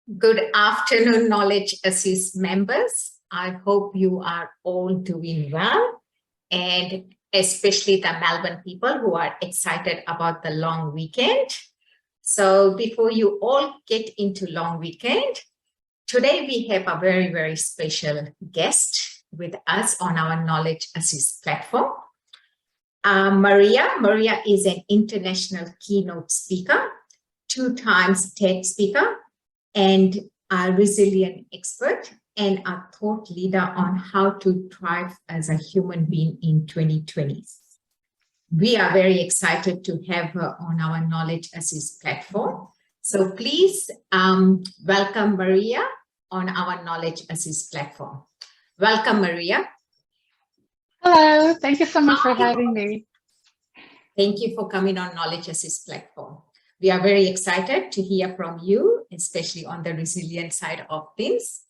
Good afternoon, Knowledge Assist members. I hope you are all doing well, and especially the Melbourne people who are excited about the long weekend. So before you all get into long weekend, today we have a very, very special guest with us on our Knowledge Assist platform. Mariya is an international keynote speaker, two times TED speaker, and a resilient expert and a thought leader on how to thrive as a human being in 2020. We are very excited to have her on our Knowledge Assist platform. So please welcome Mariya on our Knowledge Assist platform. Welcome, Mariya. Hello, thank you so much for having me. Thank you for coming on Knowledge Assist platform. We are very excited to hear from you, especially on the resilient side of things.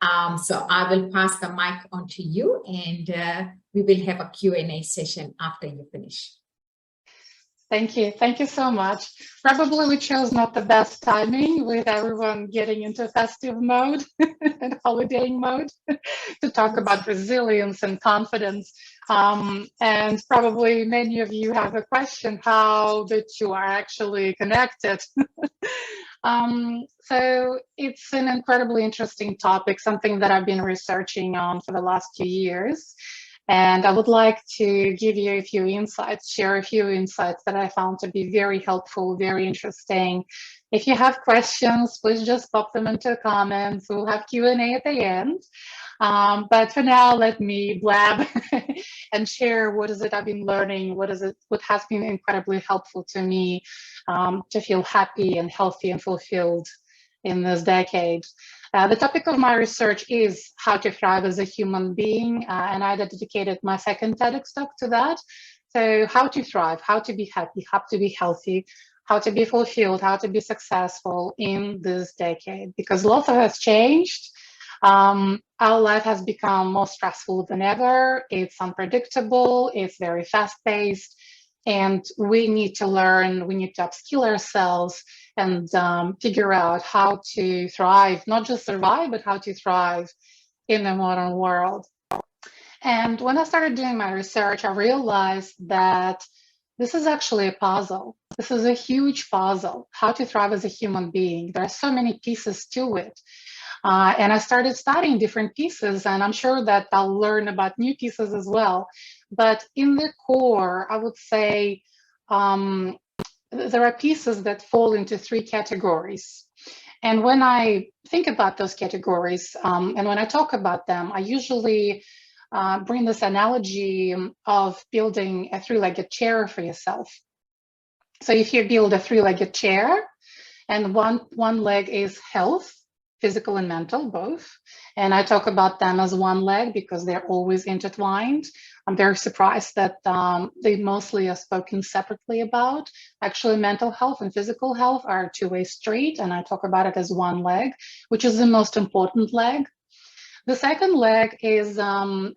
So I will pass the mic on to you, and we will have a Q&A session after you finish. Thank you. Thank you so much. Probably we chose not the best timing with everyone getting into festive mode and holidaying mode to talk about resilience and confidence. And probably many of you have a question how the two are actually connected. So it's an incredibly interesting topic, something that I've been researching on for the last 2 years. And I would like to give you a few insights, share a few insights that I found to be very helpful, very interesting. If you have questions, please just pop them into the comments. We'll have Q&A at the end. But for now, let me blab and share what is it I've been learning, what has been incredibly helpful to me to feel happy and healthy and fulfilled in this decade. The topic of my research is how to thrive as a human being, and I dedicated my second TEDx talk to that. So how to thrive, how to be happy, how to be healthy, how to be fulfilled, how to be successful in this decade, because lots of has changed. Our life has become more stressful than ever. It's unpredictable, it's very fast-paced, and we need to learn, we need to upskill ourselves and figure out how to thrive, not just survive, but how to thrive in the modern world. And when I started doing my research, I realized that this is actually a puzzle. This is a huge puzzle, how to thrive as a human being. There are so many pieces to it. And I started studying different pieces, and I'm sure that I'll learn about new pieces as well. But in the core, I would say there are pieces that fall into 3 categories. And when I think about those categories, and when I talk about them, I usually bring this analogy of building a 3-legged chair for yourself. So if you build a 3-legged chair, and one leg is health, physical and mental, both. And I talk about them as one leg because they're always intertwined. I'm very surprised that they mostly are spoken separately about. Actually, mental health and physical health are a 2-way street, and I talk about it as one leg, which is the most important leg. The second leg is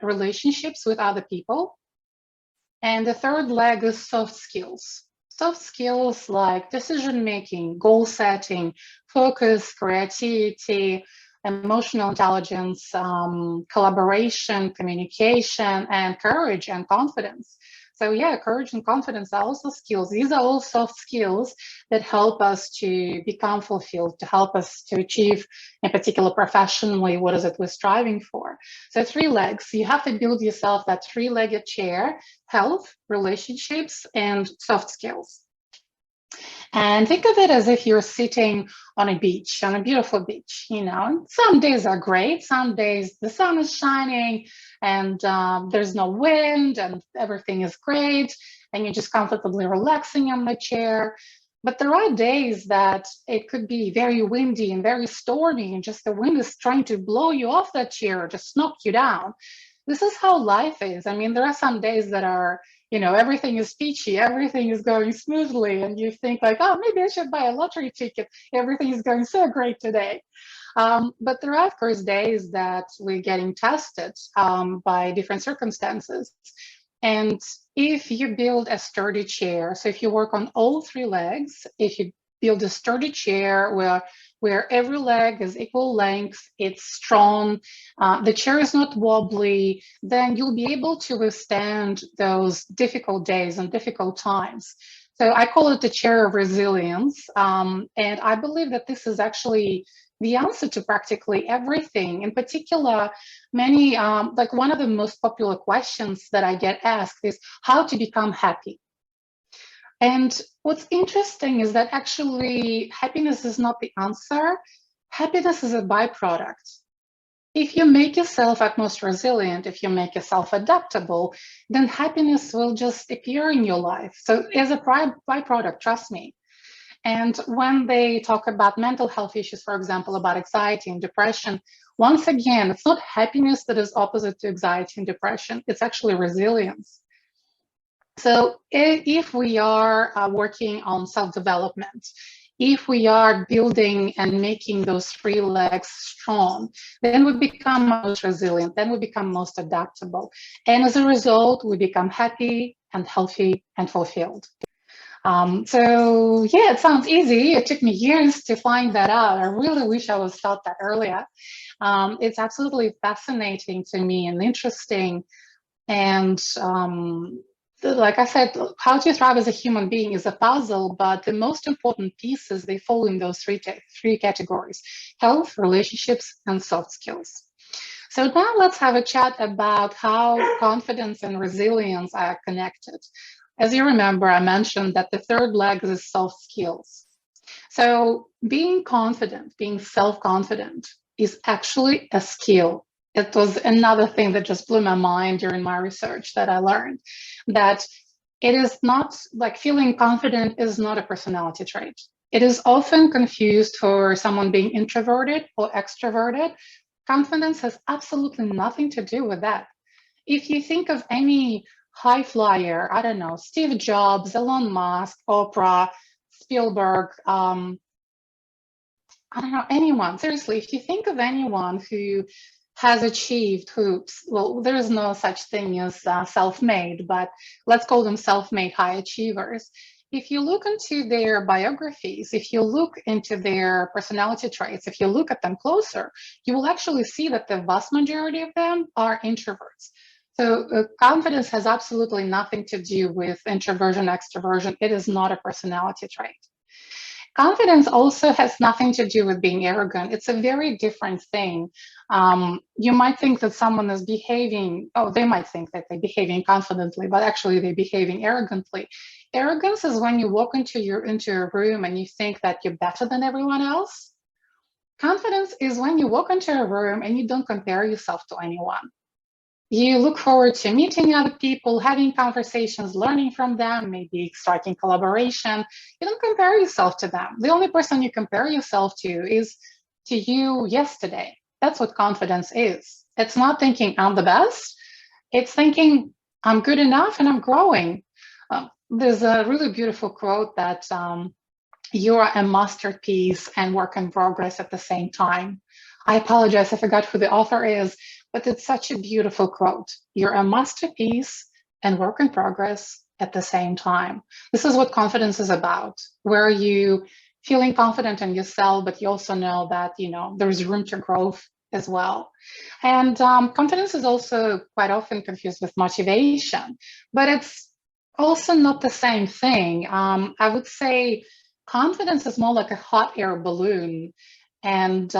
relationships with other people. And the third leg is soft skills. Soft skills like decision-making, goal setting, focus, creativity, emotional intelligence, collaboration, communication, and courage and confidence. So yeah, courage and confidence are also skills. These are all soft skills that help us to become fulfilled, to help us to achieve, in particular professionally, what is it we're striving for. So 3 legs, you have to build yourself that 3-legged chair: health, relationships, and soft skills. And think of it as if you're sitting on a beach, on a beautiful beach, you know. And some days are great, some days the sun is shining and there's no wind and everything is great and you're just comfortably relaxing on the chair. But there are days that it could be very windy and very stormy and just the wind is trying to blow you off that chair or just knock you down. This is how life is. I mean, there are some days that are, you know, everything is peachy, everything is going smoothly, and you think like, oh, maybe I should buy a lottery ticket. Everything is going so great today. But there are, of course, days that we're getting tested by different circumstances. And if you build a sturdy chair, so if you work on all 3 legs, if you build a sturdy chair where where every leg is equal length, it's strong, the chair is not wobbly, then you'll be able to withstand those difficult days and difficult times. So I call it the chair of resilience. And I believe that this is actually the answer to practically everything. In particular, many, like one of the most popular questions that I get asked is how to become happy. And what's interesting is that actually happiness is not the answer. Happiness is a byproduct. If you make yourself at most resilient, if you make yourself adaptable, then happiness will just appear in your life. So as a byproduct, trust me. And when they talk about mental health issues, for example, about anxiety and depression, once again, it's not happiness that is opposite to anxiety and depression, it's actually resilience. So if we are working on self-development, if we are building and making those three legs strong, then we become most resilient, then we become most adaptable. And as a result, we become happy and healthy and fulfilled. So yeah, it sounds easy. It took me years to find that out. I really wish I was taught that earlier. It's absolutely fascinating to me and interesting. And like I said, how to thrive as a human being is a puzzle, but the most important pieces, they fall in those three categories: health, relationships, and soft skills. So now let's have a chat about how confidence and resilience are connected. As you remember, I mentioned that the third leg is soft skills. So being confident, being self-confident is actually a skill. It was another thing that just blew my mind during my research that I learned, that it is not like feeling confident is not a personality trait. It is often confused for someone being introverted or extroverted. Confidence has absolutely nothing to do with that. If you think of any high flyer, I don't know, Steve Jobs, Elon Musk, Oprah, Spielberg, I don't know, anyone, seriously, if you think of anyone who has achieved, well, there is no such thing as self-made, but let's call them self-made high achievers. If you look into their biographies, if you look into their personality traits, if you look at them closer, you will actually see that the vast majority of them are introverts. So confidence has absolutely nothing to do with introversion, extroversion. It is not a personality trait. Confidence also has nothing to do with being arrogant. It's a very different thing. You might think that someone is behaving, they might think that they're behaving confidently, but actually they're behaving arrogantly. Arrogance is when you walk into a room and you think that you're better than everyone else. Confidence is when you walk into a room and you don't compare yourself to anyone. You look forward to meeting other people, having conversations, learning from them, maybe striking collaboration. You don't compare yourself to them. The only person you compare yourself to is to you yesterday. That's what confidence is. It's not thinking I'm the best. It's thinking I'm good enough and I'm growing. There's a really beautiful quote that you are a masterpiece and work in progress at the same time. I apologize, I forgot who the author is, but it's such a beautiful quote. You're a masterpiece and work in progress at the same time. This is what confidence is about, where you feeling confident in yourself, but you also know that, there's room to growth as well. And confidence is also quite often confused with motivation, but it's also not the same thing. I would say confidence is more like a hot air balloon, and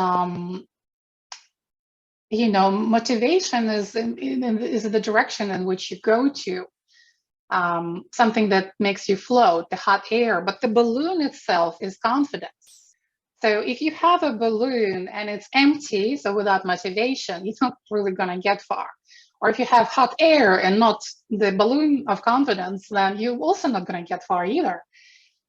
motivation is the direction in which you go to, something that makes you float, the hot air, but the balloon itself is confidence. So if you have a balloon and it's empty, so without motivation, you're not really going to get far. Or if you have hot air and not the balloon of confidence, then you're also not going to get far either.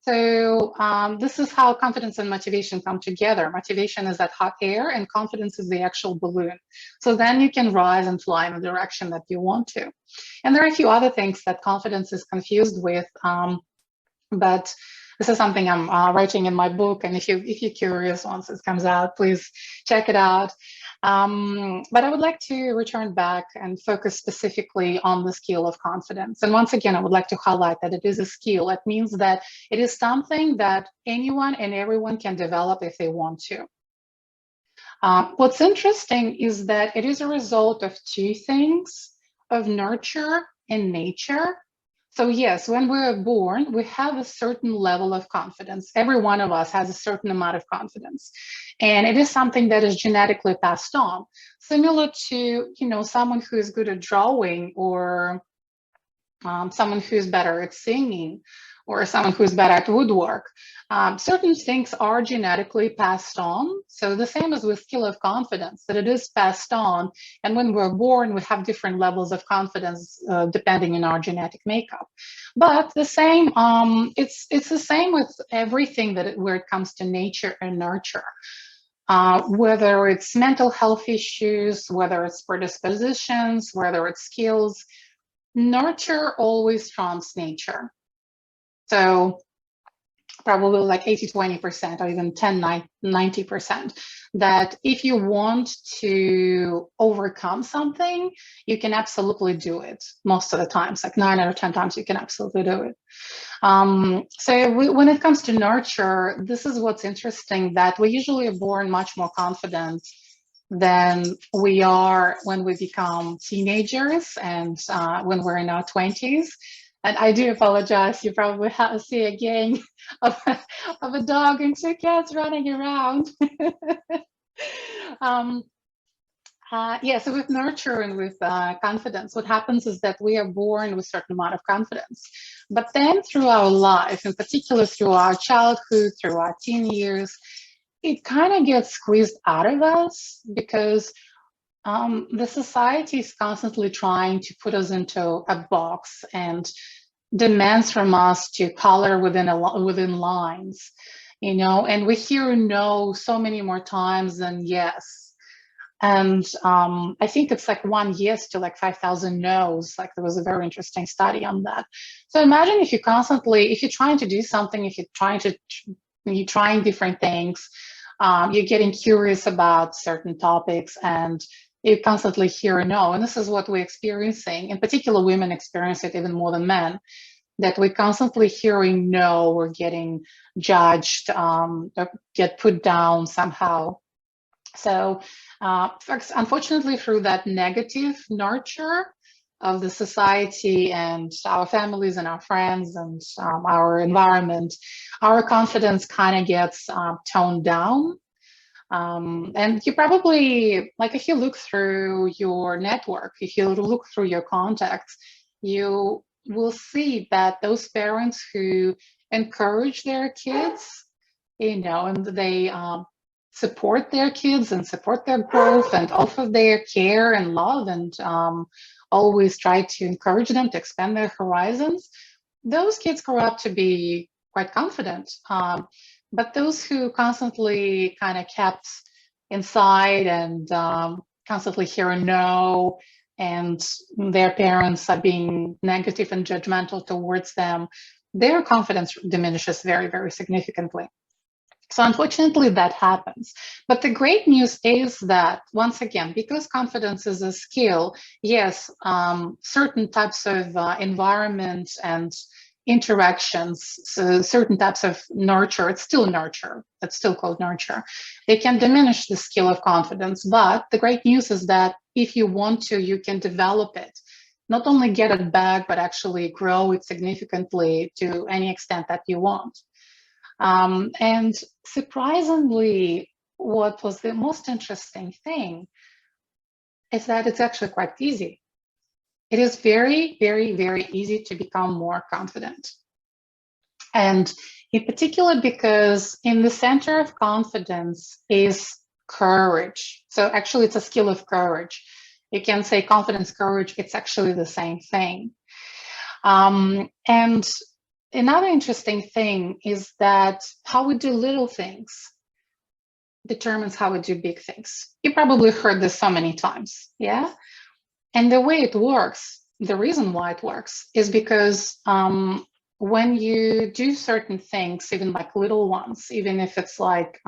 So this is how confidence and motivation come together. Motivation is that hot air and confidence is the actual balloon. So then you can rise and fly in the direction that you want to. And there are a few other things that confidence is confused with, but this is something I'm writing in my book. And if you're curious once it comes out, please check it out. But I would like to return back and focus specifically on the skill of confidence. And once again, I would like to highlight that it is a skill. It means that it is something that anyone and everyone can develop if they want to. What's interesting is that it is a result of two things, of nurture and nature. So yes, when we're born, we have a certain level of confidence. Every one of us has a certain amount of confidence. And it is something that is genetically passed on, similar to, someone who is good at drawing, or someone who's better at singing, or someone who's better at woodwork. Certain things are genetically passed on. So the same as with skill of confidence, that it is passed on. And when we're born, we have different levels of confidence depending on our genetic makeup. But the same, it's the same with everything where it comes to nature and nurture. Whether it's mental health issues, whether it's predispositions, whether it's skills, nurture always trumps nature. So probably like 80-20% or even 10-90%, that if you want to overcome something, you can absolutely do it most of the times, like 9 out of 10 times you can absolutely do it. When it comes to nurture, this is what's interesting, that we usually are born much more confident than we are when we become teenagers and when we're in our 20s. And I do apologize, you probably see a gang of a dog and 2 cats running around. So with nurture and with confidence, what happens is that we are born with a certain amount of confidence. But then through our life, in particular through our childhood, through our teen years, it kind of gets squeezed out of us, because the society is constantly trying to put us into a box and demands from us to color within lines, and we hear no so many more times than yes. And I think it's like 1 yes to like 5,000 no's. Like there was a very interesting study on that. So imagine if you're trying to do something, if you're trying different things, you're getting curious about certain topics, and you constantly hear a no. And this is what we're experiencing. In particular, women experience it even more than men, that we're constantly hearing no, we're getting judged, or get put down somehow. So unfortunately, through that negative nurture of the society and our families and our friends and our environment, our confidence kind of gets toned down. And you probably, like if you look through your network, if you look through your contacts, you will see that those parents who encourage their kids, and they support their kids and support their growth and offer their care and love, and always try to encourage them to expand their horizons, those kids grow up to be quite confident. But those who constantly kind of kept inside and constantly hear a no, and their parents are being negative and judgmental towards them, their confidence diminishes very, very significantly. So unfortunately, that happens. But the great news is that, once again, because confidence is a skill, yes, certain types of environment and interactions, so certain types of nurture, it's still nurture, it's still called nurture, they can diminish the skill of confidence. But the great news is that if you want to, you can develop it. Not only get it back, but actually grow it significantly to any extent that you want. And surprisingly, what was the most interesting thing is that it's actually quite easy. It is very, very, very easy to become more confident. And in particular, because in the center of confidence is courage. So actually, it's a skill of courage. You can say confidence, courage, it's actually the same thing. And another interesting thing is that how we do little things determines how we do big things. You probably heard this so many times, yeah? And the way it works, the reason why it works is because when you do certain things, even like little ones, even if it's like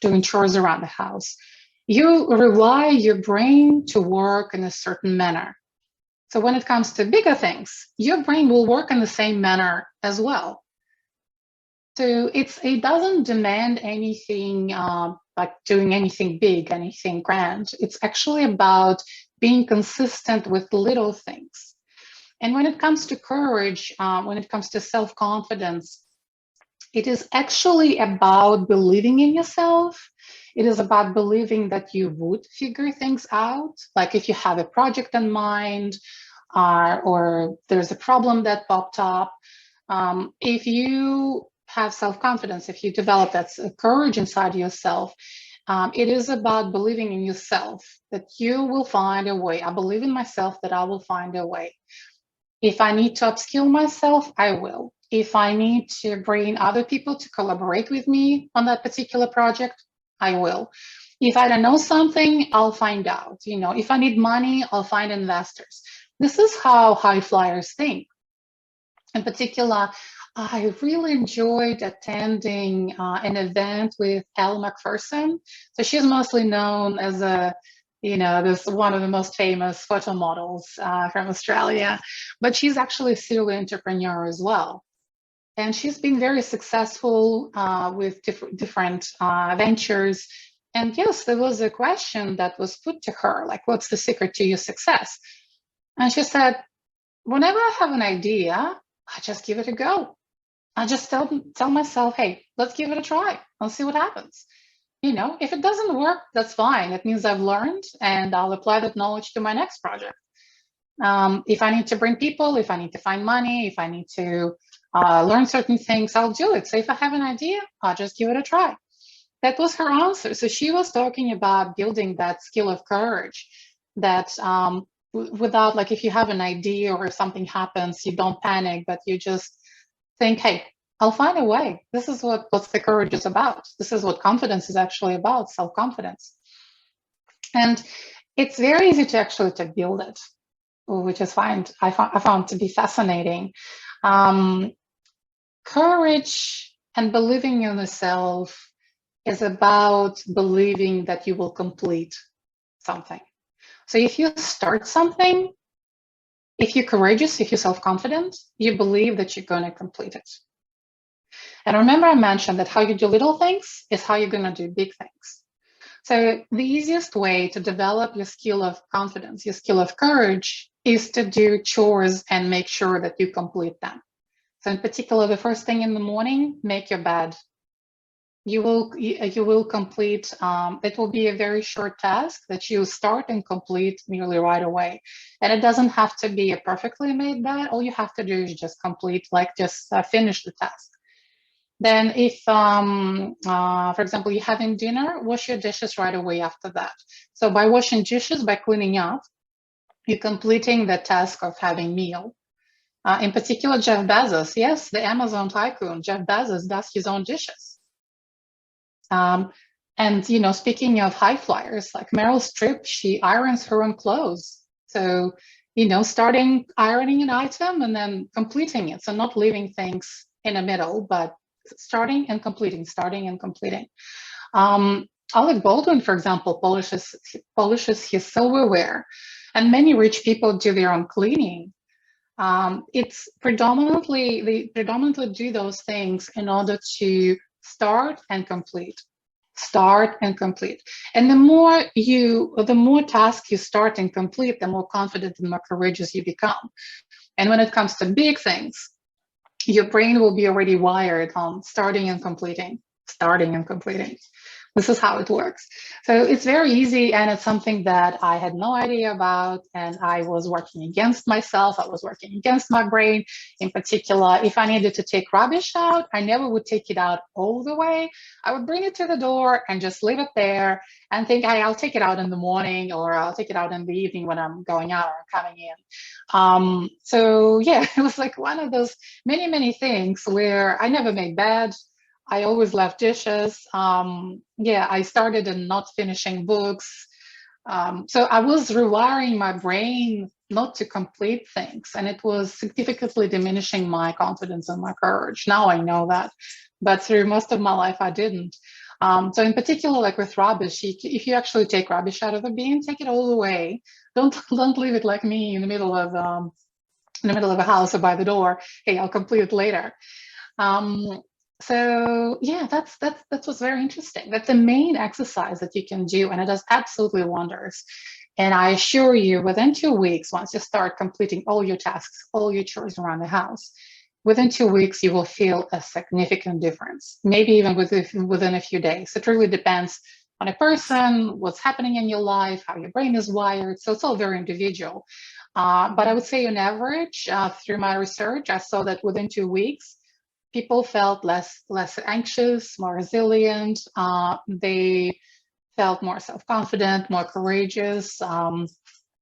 doing chores around the house, You rely your brain to work in a certain manner. So when it comes to bigger things, your brain will work in the same manner as well. So it doesn't demand anything like doing anything big, anything grand. It's actually about being consistent with little things. And when it comes to courage, when it comes to self-confidence, it is actually about believing in yourself. It is about believing that you would figure things out. Like if you have a project in mind, or there's a problem that popped up, if you have self-confidence, if you develop that courage inside yourself, it is about believing in yourself that you will find a way. I believe in myself that I will find a way. If I need to upskill myself, I will. If I need to bring other people to collaborate with me on that particular project, I will. If I don't know something, I'll find out. If I need money, I'll find investors. This is how high flyers think. In particular, I really enjoyed attending an event with Elle Macpherson. So she's mostly known as this one of the most famous photo models from Australia, but she's actually a serial entrepreneur as well. And she's been very successful with different ventures. And yes, there was a question that was put to her, like, what's the secret to your success? And she said, whenever I have an idea, I just give it a go. I just tell myself, hey, let's give it a try. Let's see what happens. If it doesn't work, that's fine. It means I've learned and I'll apply that knowledge to my next project. If I need to bring people, if I need to find money, if I need to learn certain things, I'll do it. So if I have an idea, I'll just give it a try. That was her answer. So she was talking about building that skill of courage that without, like, if you have an idea or if something happens, you don't panic, but you just think, hey, I'll find a way. This is what the courage is about. This is what confidence is actually about, self-confidence. And it's very easy to build it, which is I found to be fascinating. Courage and believing in yourself is about believing that you will complete something. So if you start something, if you're courageous, if you're self-confident, you believe that you're going to complete it. And remember, I mentioned that how you do little things is how you're going to do big things. So the easiest way to develop your skill of confidence, your skill of courage, is to do chores and make sure that you complete them. So in particular, the first thing in the morning, make your bed. You will complete, it will be a very short task that you start and complete nearly right away. And it doesn't have to be a perfectly made bed. All you have to do is just finish the task. Then if, for example, you're having dinner, wash your dishes right away after that. So by washing dishes, by cleaning up, you're completing the task of having meal. In particular, Jeff Bezos, yes, the Amazon tycoon, Jeff Bezos does his own dishes. And, speaking of high flyers, like Meryl Streep, she irons her own clothes. So, starting ironing an item and then completing it. So not leaving things in the middle, but starting and completing. Alec Baldwin, for example, polishes his silverware, and many rich people do their own cleaning. It's they predominantly do those things in order to start and complete. And the more tasks you start and complete, the more confident and more courageous you become. And when it comes to big things, your brain will be already wired on starting and completing. This is how it works. So it's very easy, and it's something that I had no idea about, and I was working against myself. I was working against my brain. In particular, if I needed to take rubbish out, I never would take it out all the way. I would bring it to the door and just leave it there and think, hey, I'll take it out in the morning, or I'll take it out in the evening when I'm going out or coming in. So yeah, it was like one of those many things where I never made bed. I always left dishes. I started in not finishing books. So I was rewiring my brain not to complete things, and it was significantly diminishing my confidence and my courage. Now I know that, but through most of my life, I didn't. So in particular, like with rubbish, if you actually take rubbish out of the bin, take it all away. Don't leave it like me in the middle of a house or by the door. Hey, I'll complete it later. So yeah, that's what's very interesting. That's the main exercise that you can do, and it does absolutely wonders. And I assure you, within 2 weeks, once you start completing all your tasks, all your chores around the house, within 2 weeks, you will feel a significant difference, maybe even within a few days. It really depends on a person, what's happening in your life, how your brain is wired. So it's all very individual. But I would say on average, through my research, I saw that within 2 weeks, people felt less anxious, more resilient. They felt more self-confident, more courageous.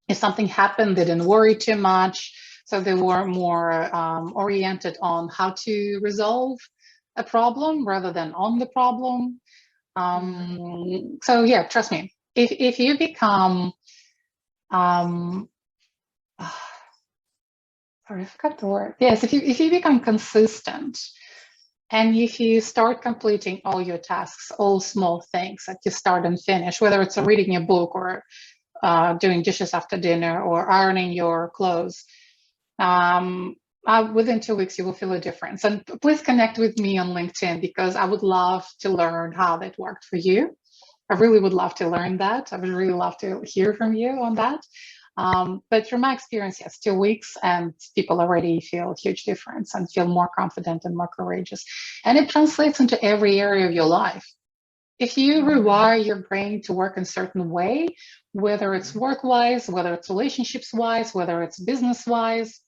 If something happened, they didn't worry too much. So they were more oriented on how to resolve a problem rather than on the problem. So yeah, trust me, if you become, sorry, I forgot the word. Yes, if you become consistent, and if you start completing all your tasks, all small things that you start and finish, whether it's reading a book or doing dishes after dinner or ironing your clothes, within 2 weeks, you will feel a difference. And please connect with me on LinkedIn, because I would love to learn how that worked for you. I really would love to learn that. I would really love to hear from you on that. But from my experience, yes, 2 weeks, and people already feel a huge difference and feel more confident and more courageous. And it translates into every area of your life. If you rewire your brain to work in a certain way, whether it's work-wise, whether it's relationships-wise, whether it's business-wise,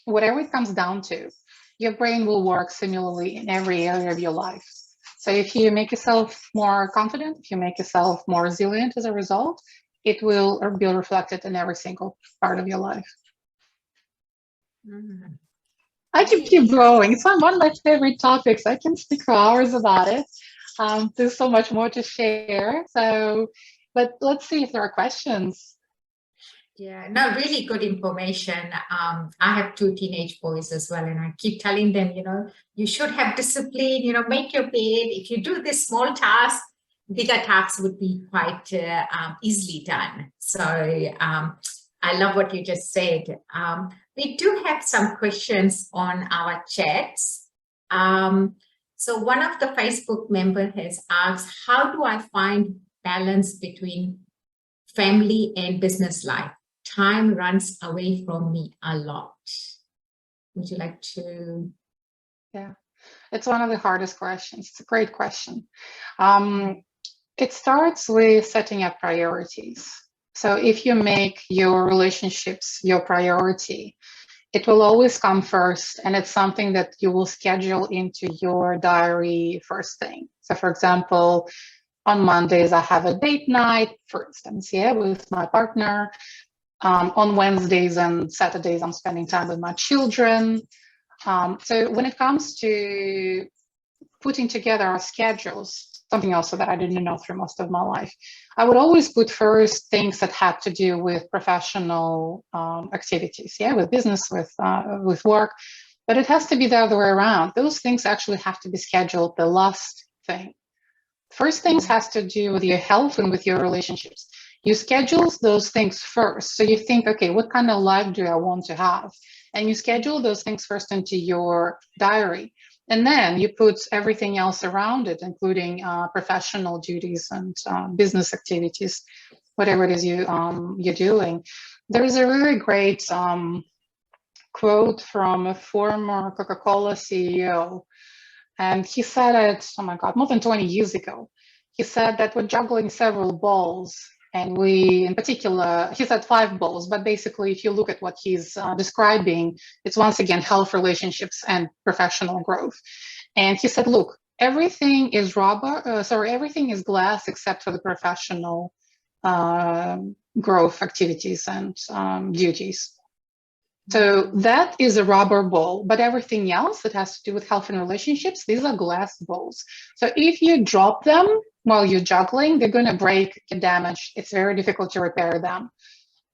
whatever it comes down to, your brain will work similarly in every area of your life. So if you make yourself more confident, if you make yourself more resilient as a result, it will be reflected in every single part of your life. I can keep going. It's one of my favorite topics. I can speak for hours about it. There's so much more to share. So, but let's see if there are questions. Yeah, no, really good information. I have 2 teenage boys as well, and I keep telling them, you should have discipline, make your bed. If you do this small task, bigger tasks would be quite easily done. So I love what you just said. We do have some questions on our chats. So one of the Facebook members has asked, how do I find balance between family and business life? Time runs away from me a lot. Would you like to? Yeah, it's one of the hardest questions. It's a great question. It starts with setting up priorities. So if you make your relationships your priority, it will always come first, and it's something that you will schedule into your diary first thing. So for example, on Mondays, I have a date night, for instance, with my partner. On Wednesdays and Saturdays, I'm spending time with my children. So when it comes to putting together our schedules, something also that I didn't know through most of my life, I would always put first things that had to do with professional activities, with business, with work, but it has to be the other way around. Those things actually have to be scheduled the last thing. First things has to do with your health and with your relationships. You schedule those things first. So you think, okay, what kind of life do I want to have? And you schedule those things first into your diary. And then you put everything else around it, including professional duties and business activities, whatever it is you're doing. There is a really great quote from a former Coca-Cola CEO. And he said it, oh my God, more than 20 years ago. He said that we're juggling several balls. And we, in particular, he said 5 balls, but basically, if you look at what he's describing, it's once again health, relationships, and professional growth. And he said, look, everything is everything is glass except for the professional growth activities and duties. So that is a rubber ball, but everything else that has to do with health and relationships, these are glass balls. So if you drop them while you're juggling, they're going to break, get damaged. It's very difficult to repair them.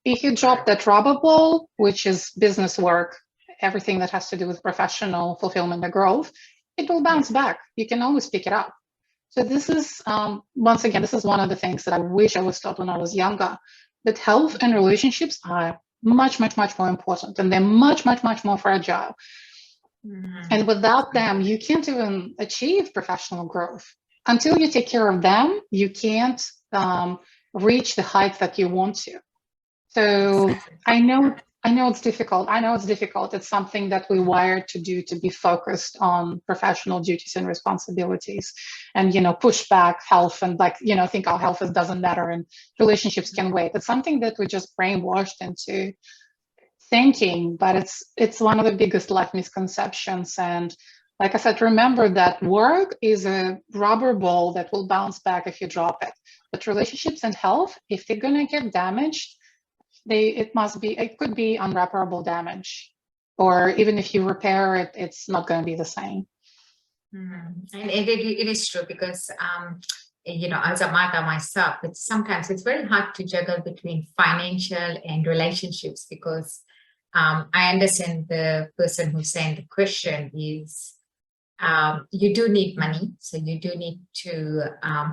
If you drop that rubber ball, which is business work, everything that has to do with professional fulfillment and growth, it will bounce back. You can always pick it up. So this is, once again, this is one of the things that I wish I was taught when I was younger, that health and relationships are much, much, much more important, and they're much, much, much more fragile. And without them, you can't even achieve professional growth. Until you take care of them, you can't reach the heights that you want to. So I know it's difficult. I know it's difficult. It's something that we wired to do, to be focused on professional duties and responsibilities, and push back health, and think our health doesn't matter and relationships can wait. It's something that we just brainwashed into thinking, but it's one of the biggest life misconceptions. And like I said, remember that work is a rubber ball that will bounce back if you drop it. But relationships and health, if they're gonna get damaged, it could be unrepairable damage, or even if you repair it, it's not going to be the same. And it is true, because as a mother myself, sometimes it's very hard to juggle between financial and relationships, because I understand the person who's saying the question is, you do need money, so you do need to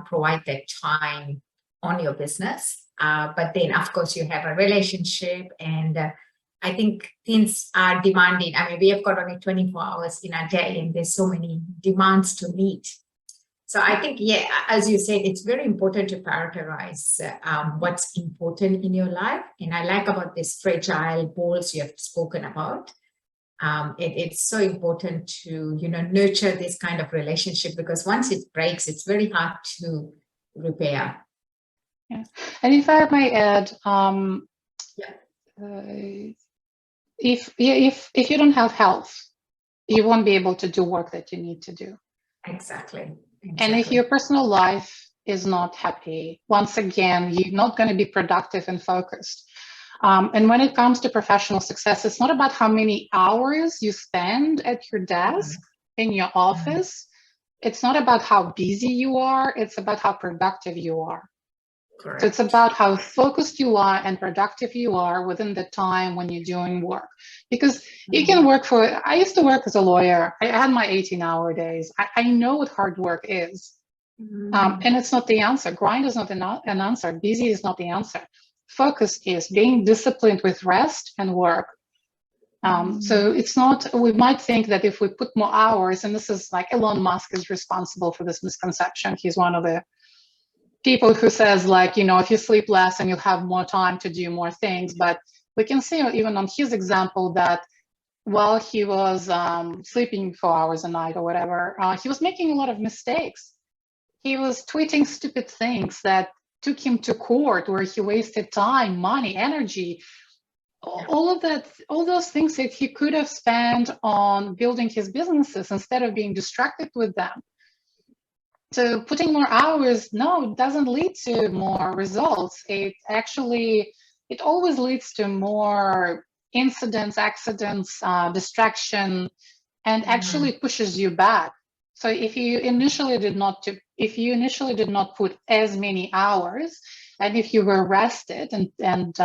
provide that time on your business. But then, of course, you have a relationship, and I think things are demanding. I mean, we have got only 24 hours in a day, and there's so many demands to meet. So I think, yeah, as you said, it's very important to prioritize what's important in your life. And I like about these fragile balls you have spoken about. It's so important to, nurture this kind of relationship, because once it breaks, it's very hard to repair. Yeah. And if I may add, if you don't have health, you won't be able to do work that you need to do. Exactly. And if your personal life is not happy, once again, you're not going to be productive and focused. And when it comes to professional success, it's not about how many hours you spend at your desk, in your office. It's not about how busy you are. It's about how productive you are. Correct. So it's about how focused you are and productive you are within the time when you're doing work. Because you can work I used to work as a lawyer. I had my 18-hour days. I know what hard work is. And it's not the answer. Grind is not an answer. Busy is not the answer. Focus is being disciplined with rest and work. So it's not, we might think that if we put more hours, and this is like Elon Musk is responsible for this misconception. He's one of the people who says, if you sleep less and you have more time to do more things. But we can see even on his example that while he was sleeping 4 hours a night or whatever, he was making a lot of mistakes. He was tweeting stupid things that took him to court, where he wasted time, money, energy, all of that, all those things that he could have spent on building his businesses instead of being distracted with them. So putting more hours, no, it doesn't lead to more results. It always leads to more incidents, accidents, distraction, and actually pushes you back. So if you initially did not put as many hours, and if you were rested and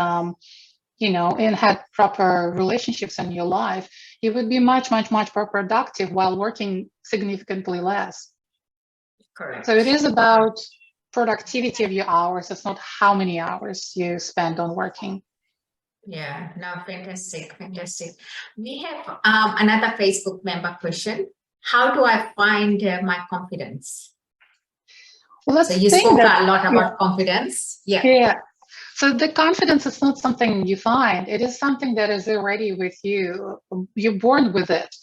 had proper relationships in your life, you would be much, much, much more productive while working significantly less. Correct. So it is about productivity of your hours. It's not how many hours you spend on working. Yeah, no, fantastic. We have another Facebook member question. How do I find my confidence? Well, so you spoke a lot about confidence. Yeah. So the confidence is not something you find. It is something that is already with you. You're born with it.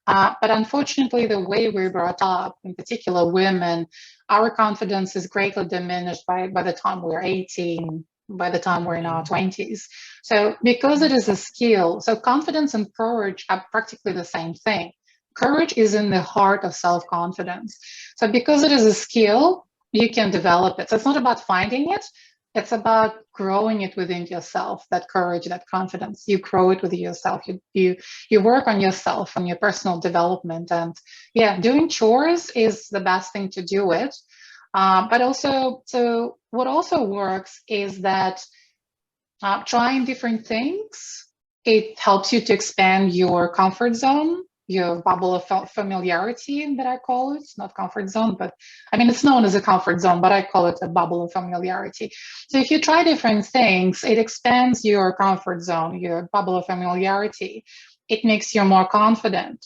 But unfortunately, the way we're brought up, in particular women, our confidence is greatly diminished by the time we're 18, by the time we're in our 20s. So because it is a skill, so confidence and courage are practically the same thing. Courage is in the heart of self-confidence. So because it is a skill, you can develop it. So it's not about finding it. It's about growing it within yourself, that courage, that confidence. You grow it within yourself. You work on yourself, on your personal development. And yeah, doing chores is the best thing to do it. But also, so what also works is that trying different things, it helps you to expand your comfort zone. your bubble of familiarity that I call it. It's not comfort zone, but I mean, it's known as a comfort zone, but I call it a bubble of familiarity. So if you try different things, it expands your comfort zone, your bubble of familiarity. It makes you more confident.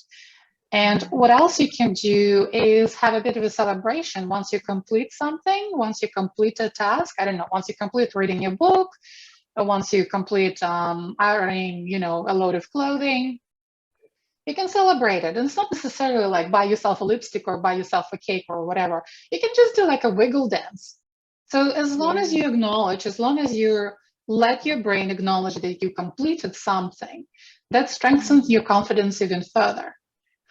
And what else you can do is have a bit of a celebration once you complete something, once you complete a task. I don't know, once you complete reading a book, or once you complete ironing, a load of clothing, you can celebrate it. And it's not necessarily like buy yourself a lipstick or buy yourself a cake or whatever. You can just do like a wiggle dance. So as long as you acknowledge, as long as you let your brain acknowledge that you completed something, that strengthens your confidence even further.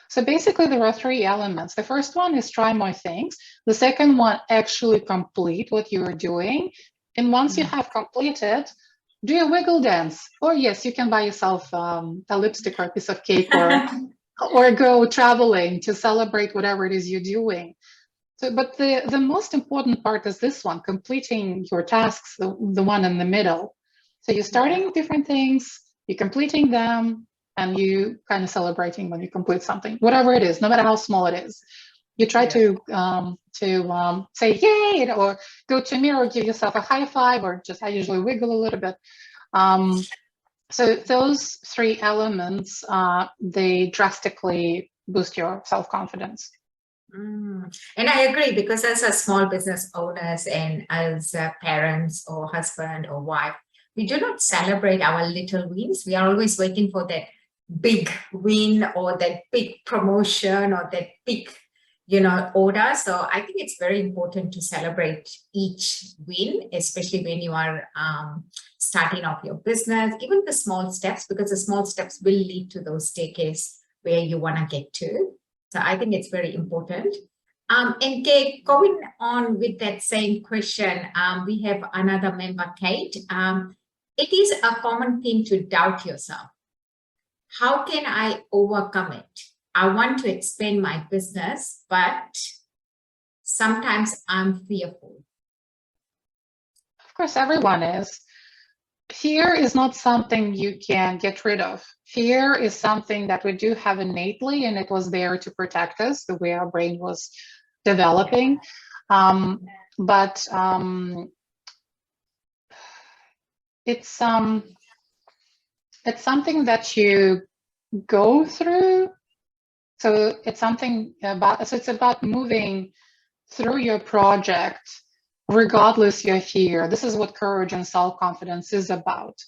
So basically there are three elements. The first one is try more things. The second one, actually complete what you are doing. And once you have completed, do a wiggle dance. Or yes, you can buy yourself a lipstick or a piece of cake, or go traveling to celebrate whatever it is you're doing. So, but the most important part is this one, completing your tasks, the one in the middle. So you're starting different things, you're completing them, and you kind of celebrating when you complete something, whatever it is, no matter how small it is. You try to say yay, or go to a mirror, give yourself a high five, or just I usually wiggle a little bit. So those three elements, they drastically boost your self-confidence. And I agree, because as a small business owners and as parents or husband or wife, we do not celebrate our little wins. We are always waiting for that big win or that big promotion or that big, order. So I think it's very important to celebrate each win, especially when you are starting off your business, even the small steps, because the small steps will lead to those staircase where you want to get to. So I think it's very important. And Kate, going on with that same question, we have another member, Kate. It is a common thing to doubt yourself. How can I overcome it? I want to expand my business, but sometimes I'm fearful. Of course, everyone is. Fear is not something you can get rid of. Fear is something that we do have innately, and it was there to protect us, the way our brain was developing. But it's something that you go through. So it's about moving through your project, regardless your fear. This is what courage and self-confidence is about.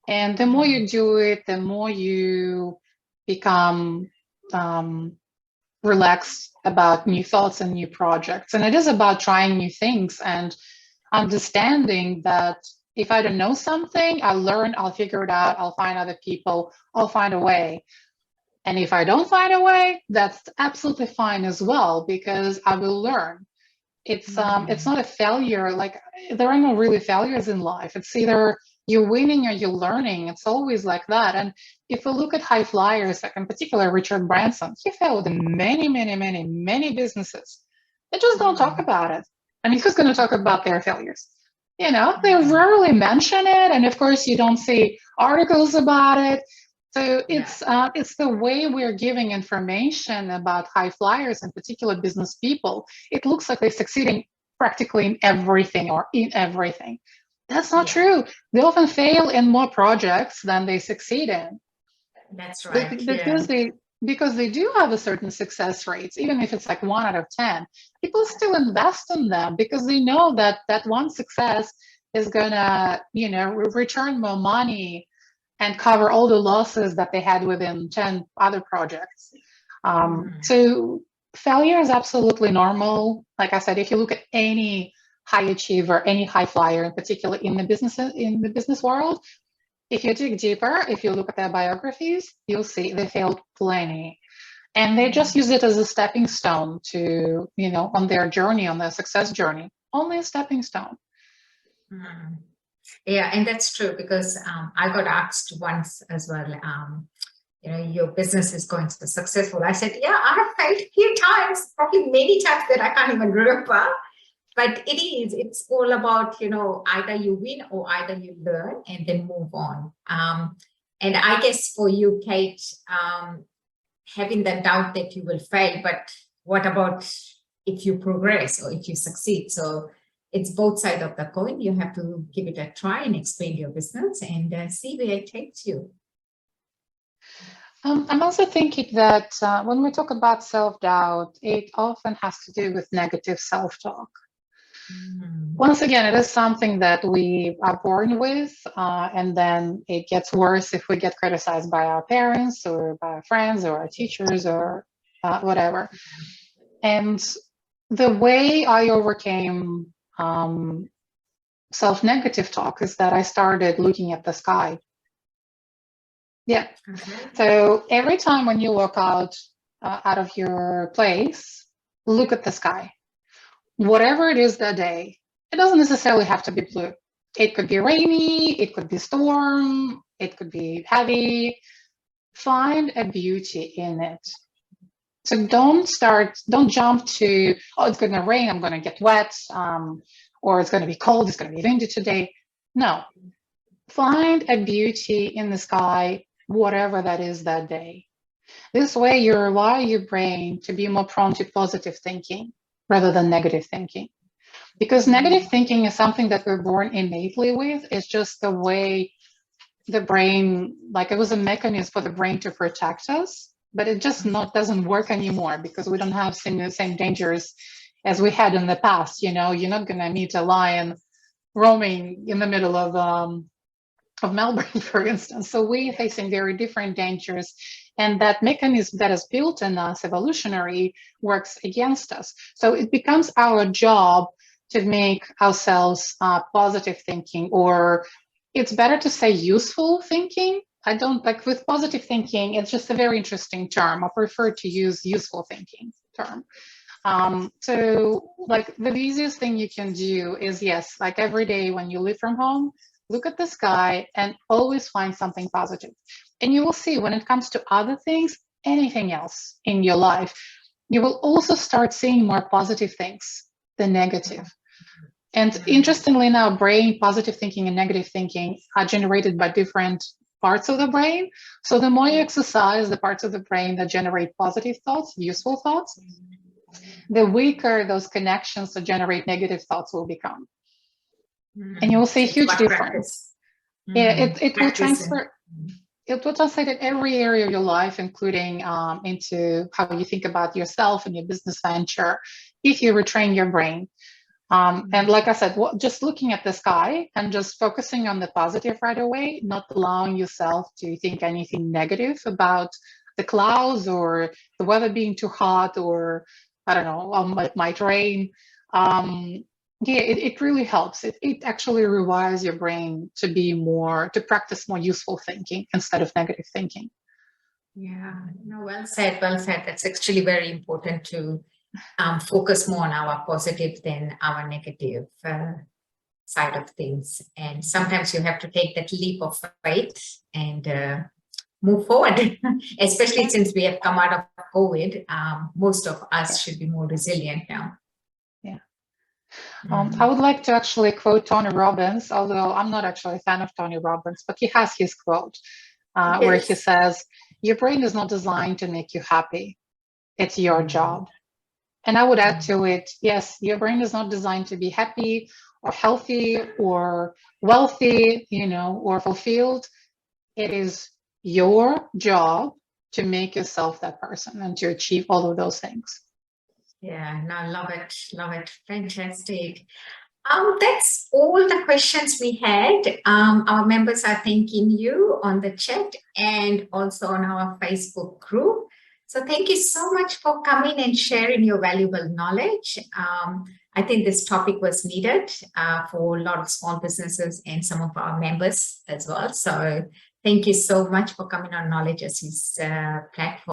And the more you do it, the more you become relaxed about new thoughts and new projects. And it is about trying new things and understanding that if I don't know something, I'll learn, I'll figure it out, I'll find other people, I'll find a way. And if I don't find a way, that's absolutely fine as well, because I will learn. It's not a failure. Like, there are no really failures in life. It's either you're winning or you're learning. It's always like that. And if we look at high flyers, like in particular Richard Branson, he failed in many, many, many, many businesses. They just don't talk about it. I mean, who's going to talk about their failures? They rarely mention it. And of course, you don't see articles about it. So it's the way we're giving information about high flyers, in particular business people. It looks like they're succeeding practically in everything or in everything. That's not true. They often fail in more projects than they succeed in. That's right. Because they do have a certain success rates, even if it's like 1 out of 10, people still invest in them because they know that that one success is gonna, return more money and cover all the losses that they had within 10 other projects. So failure is absolutely normal. Like I said, if you look at any high achiever, any high flyer, in particular in the business world, if you dig deeper, if you look at their biographies, you'll see they failed plenty. And they just use it as a stepping stone to, on their journey, on their success journey, only a stepping stone. Yeah, and that's true, because I got asked once as well, your business is going so successful. I said, yeah, I have failed a few times, probably many times that I can't even remember. But it's all about, either you win or either you learn and then move on. And I guess for you, Kate, having the doubt that you will fail, but what about if you progress or if you succeed? So it's both sides of the coin. You have to give it a try and expand your business and see where it takes you. I'm also thinking that when we talk about self-doubt, it often has to do with negative self-talk. Once again, it is something that we are born with, and then it gets worse if we get criticized by our parents or by our friends or our teachers or whatever. And the way I overcame self-negative talk is that I started looking at the sky. Yeah. So every time when you walk out of your place, look at the sky. Whatever it is that day, it doesn't necessarily have to be blue. It could be rainy, it could be storm, it could be heavy. Find a beauty in it. So don't jump to, oh, it's going to rain, I'm going to get wet, or it's going to be cold, it's going to be windy today. No. Find a beauty in the sky, whatever that is that day. This way you rely your brain to be more prone to positive thinking rather than negative thinking. Because negative thinking is something that we're born innately with. It's just the way the brain, like it was a mechanism for the brain to protect us, but it just doesn't work anymore because we don't have the same dangers as we had in the past. You know, you're not going to meet a lion roaming in the middle of Melbourne, for instance. So we're facing very different dangers. And that mechanism that is built in us, evolutionary, works against us. So it becomes our job to make ourselves positive thinking, or it's better to say useful thinking. I don't like with positive thinking, it's just a very interesting term. I prefer to use useful thinking term. So like the easiest thing you can do is, yes, like every day when you leave from home, look at the sky and always find something positive. And you will see when it comes to other things, anything else in your life, you will also start seeing more positive things than negative. And interestingly, in our brain, positive thinking and negative thinking are generated by different parts of the brain. So the more you exercise the parts of the brain that generate positive thoughts, useful thoughts, the weaker those connections to generate negative thoughts will become. And you will see a huge difference. Yeah, it will transfer. It will translate in every area of your life, including into how you think about yourself and your business venture, if you retrain your brain. And like I said, just looking at the sky and just focusing on the positive right away, not allowing yourself to think anything negative about the clouds or the weather being too hot, or I don't know, it might rain. Yeah, it really helps. It actually rewires your brain to practice more useful thinking instead of negative thinking. Yeah, no, well said, well said. That's actually very important to focus more on our positive than our negative side of things. And sometimes you have to take that leap of faith and move forward, especially since we have come out of COVID. Most of us should be more resilient now. I would like to actually quote Tony Robbins, although I'm not actually a fan of Tony Robbins, but he has his quote where he says, your brain is not designed to make you happy. It's your job. And I would add to it, yes, your brain is not designed to be happy or healthy or wealthy, or fulfilled. It is your job to make yourself that person and to achieve all of those things. Yeah, no, love it. Love it. Fantastic. That's all the questions we had. Our members are thanking you on the chat and also on our Facebook group. So thank you so much for coming and sharing your valuable knowledge. I think this topic was needed for a lot of small businesses and some of our members as well. So thank you so much for coming on Knowledge Assist platform.